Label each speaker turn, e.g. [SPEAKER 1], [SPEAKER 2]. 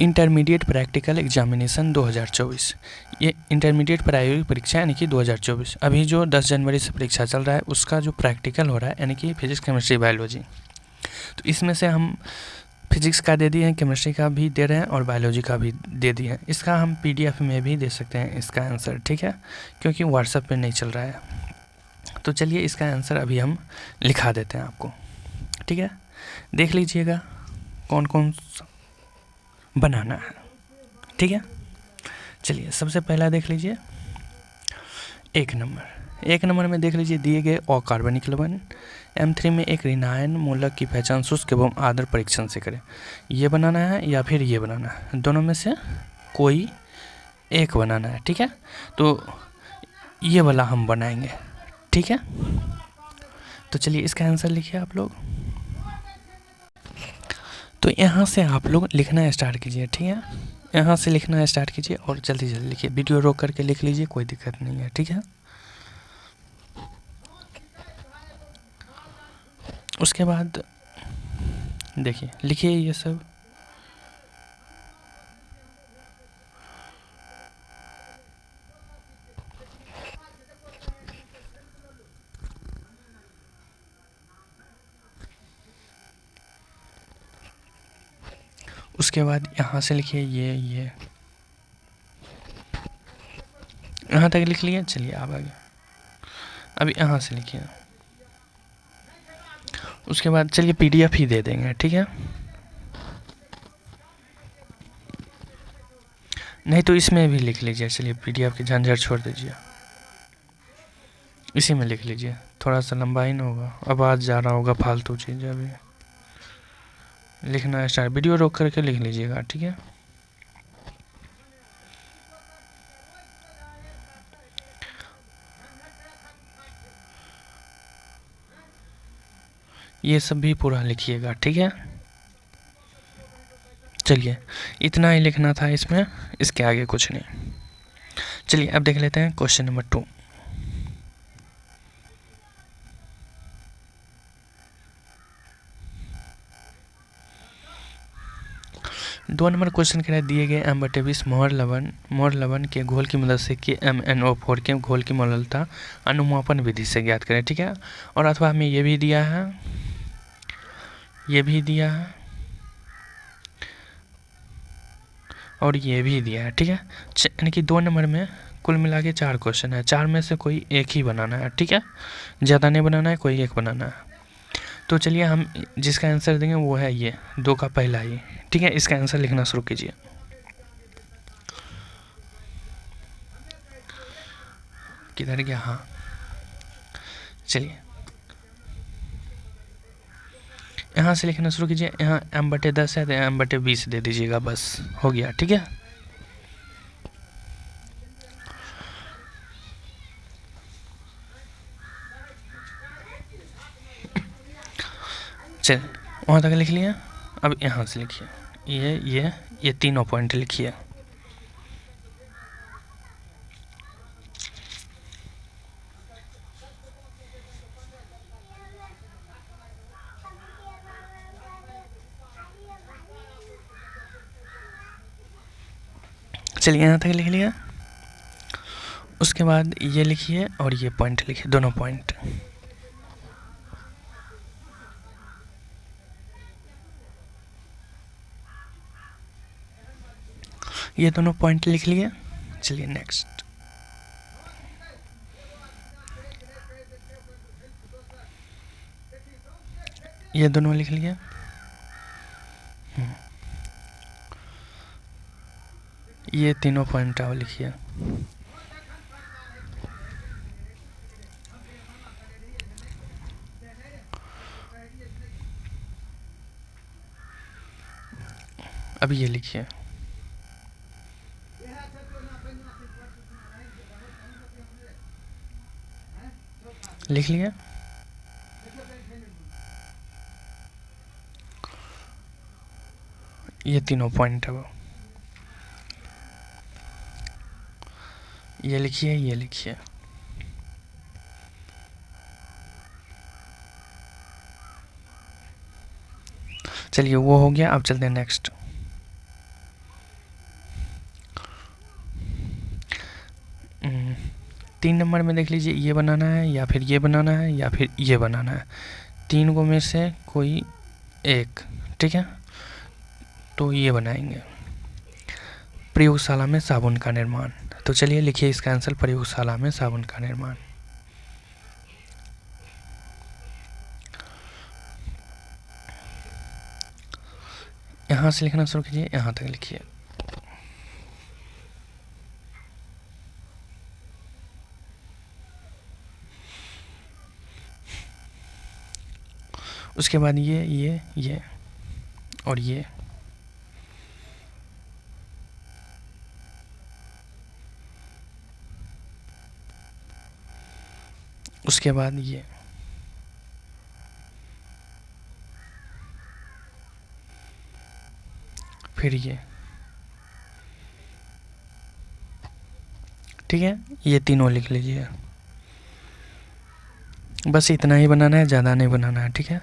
[SPEAKER 1] Intermediate practical examination 2024, ये intermediate प्रायोगिक परीक्षा यानी कि 2024, अभी जो 10 जनवरी से परीक्षा चल रहा है उसका जो प्रैक्टिकल हो रहा है यानी कि फिजिक्स केमिस्ट्री बायोलॉजी। तो इसमें से हम फिजिक्स का दे दिए हैं, केमिस्ट्री का भी दे रहे हैं और बायोलॉजी का भी दे दिए हैं। इसका हम PDF में भी दे सकते हैं इसका आंसर, ठीक है, क्योंकि व्हाट्सएप पे नहीं चल रहा है। तो चलिए इसका आंसर अभी हम लिखा देते हैं आपको, ठीक है। देख लीजिएगा कौन कौन बनाना है, ठीक है। चलिए सबसे पहला देख लीजिए 1 नंबर में देख लीजिए दिए गए अकार्बनिक लवण M3 में एक ऋणायन मूलक की पहचान शुष्क एवं आर्द्र परीक्षण से करें। ये बनाना है या फिर ये बनाना है, दोनों में से कोई एक बनाना है, ठीक है। तो ये वाला हम बनाएंगे, ठीक है। तो चलिए इसका आंसर लिखिए आप लोग। तो यहाँ से आप लोग लिखना स्टार्ट कीजिए, ठीक है। यहाँ से लिखना स्टार्ट कीजिए और जल्दी जल्दी लिखिए, वीडियो रोक करके लिख लीजिए, कोई दिक्कत नहीं है, ठीक है। उसके बाद देखिए लिखिए ये सब। उसके बाद यहाँ से लिखिए ये यहाँ तक लिख लिया। चलिए आप आगे अभी यहाँ से लिखिए। उसके बाद चलिए PDF ही दे देंगे, ठीक है। नहीं तो इसमें भी लिख लीजिए। चलिए PDF की झंझट छोड़ दीजिए, इसी में लिख लीजिए, थोड़ा सा लंबा ही ना होगा, आवाज़ जा रहा होगा फालतू चीज़। अभी लिखना स्टार्ट, वीडियो रोक करके लिख लीजिएगा, ठीक है। ये सब भी पूरा लिखिएगा, ठीक है। चलिए इतना ही लिखना था इसमें, इसके आगे कुछ नहीं। चलिए अब देख लेते हैं क्वेश्चन नंबर 2। दो नंबर क्वेश्चन कह रहा है दिए गए M/20 मोहर लवण के घोल की मदद से MnO4 के घोल की मौलता अनुमापन विधि से ज्ञात करें, ठीक है। और अथवा हमें ये भी दिया है, ये भी दिया है और ये भी दिया है, ठीक है। यानी कि 2 नंबर में कुल मिला के 4 क्वेश्चन है, 4 में से कोई एक ही बनाना है, ठीक है। ज़्यादा नहीं बनाना है, कोई एक बनाना है। तो चलिए हम जिसका आंसर देंगे वो है ये 2 का पहला ही, ठीक है। इसका आंसर लिखना शुरू कीजिए। किधर गया? हाँ चलिए यहाँ से लिखना शुरू कीजिए। यहाँ M/10 है तो M/20 दे दीजिएगा, बस हो गया, ठीक है। चल वहाँ तक लिख लिया। अब यहाँ से लिखिए ये तीनों पॉइंट लिखिए। चलिए यहाँ तक लिख लिया। उसके बाद ये लिखिए और ये पॉइंट लिखिए, दोनों पॉइंट। ये दोनों पॉइंट लिख लिए। चलिए नेक्स्ट। ये दोनों लिख लिए। ये तीनों पॉइंट आओ लिखिए। अब ये लिखिए। लिख लिया। ये तीनों पॉइंट है वो, ये लिखिए, ये लिखिए। चलिए वो हो गया। अब चलते हैं नेक्स्ट। 3 नंबर में देख लीजिए, ये बनाना है या फिर ये बनाना है या फिर ये बनाना है, 3 को में से कोई एक, ठीक है। तो ये बनाएंगे। प्रयोगशाला में साबुन का निर्माण। तो चलिए लिखिए इसका आंसर, प्रयोगशाला में साबुन का निर्माण। यहाँ से लिखना शुरू कीजिए, यहाँ तक लिखिए। उसके बाद ये और ये, उसके बाद ये, फिर ये, ठीक है। ये तीनों लिख लीजिए। बस इतना ही बनाना है, ज़्यादा नहीं बनाना है, ठीक है।